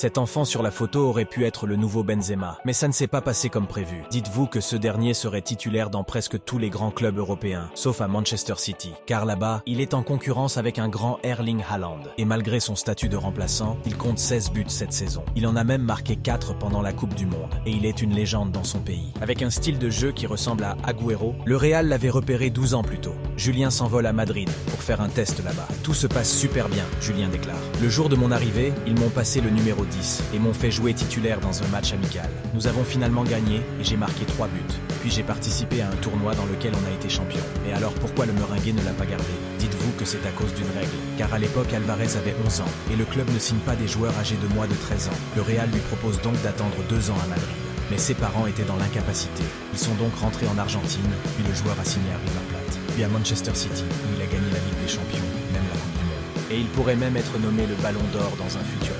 Cet enfant sur la photo aurait pu être le nouveau Benzema, mais ça ne s'est pas passé comme prévu. Dites-vous que ce dernier serait titulaire dans presque tous les grands clubs européens, sauf à Manchester City. Car là-bas, il est en concurrence avec un grand Erling Haaland. Et malgré son statut de remplaçant, il compte 16 buts cette saison. Il en a même marqué 4 pendant la Coupe du Monde, et il est une légende dans son pays. Avec un style de jeu qui ressemble à Agüero, le Real l'avait repéré 12 ans plus tôt. Julien s'envole à Madrid pour faire un test là-bas. Tout se passe super bien, Julien déclare. Le jour de mon arrivée, ils m'ont passé le numéro 10 et m'ont fait jouer titulaire dans un match amical. Nous avons finalement gagné et j'ai marqué 3 buts. Puis j'ai participé à un tournoi dans lequel on a été champion. Et alors pourquoi le meringué ne l'a pas gardé? Dites-vous que c'est à cause d'une règle. Car à l'époque, Alvarez avait 11 ans et le club ne signe pas des joueurs âgés de moins de 13 ans. Le Real lui propose donc d'attendre 2 ans à Madrid. Mais ses parents étaient dans l'incapacité. Ils sont donc rentrés en Argentine, puis le joueur a signé à River Plate. Puis à Manchester City, où il a gagné la Ligue des Champions, même la Coupe du Monde. Et il pourrait même être nommé le Ballon d'Or dans un futur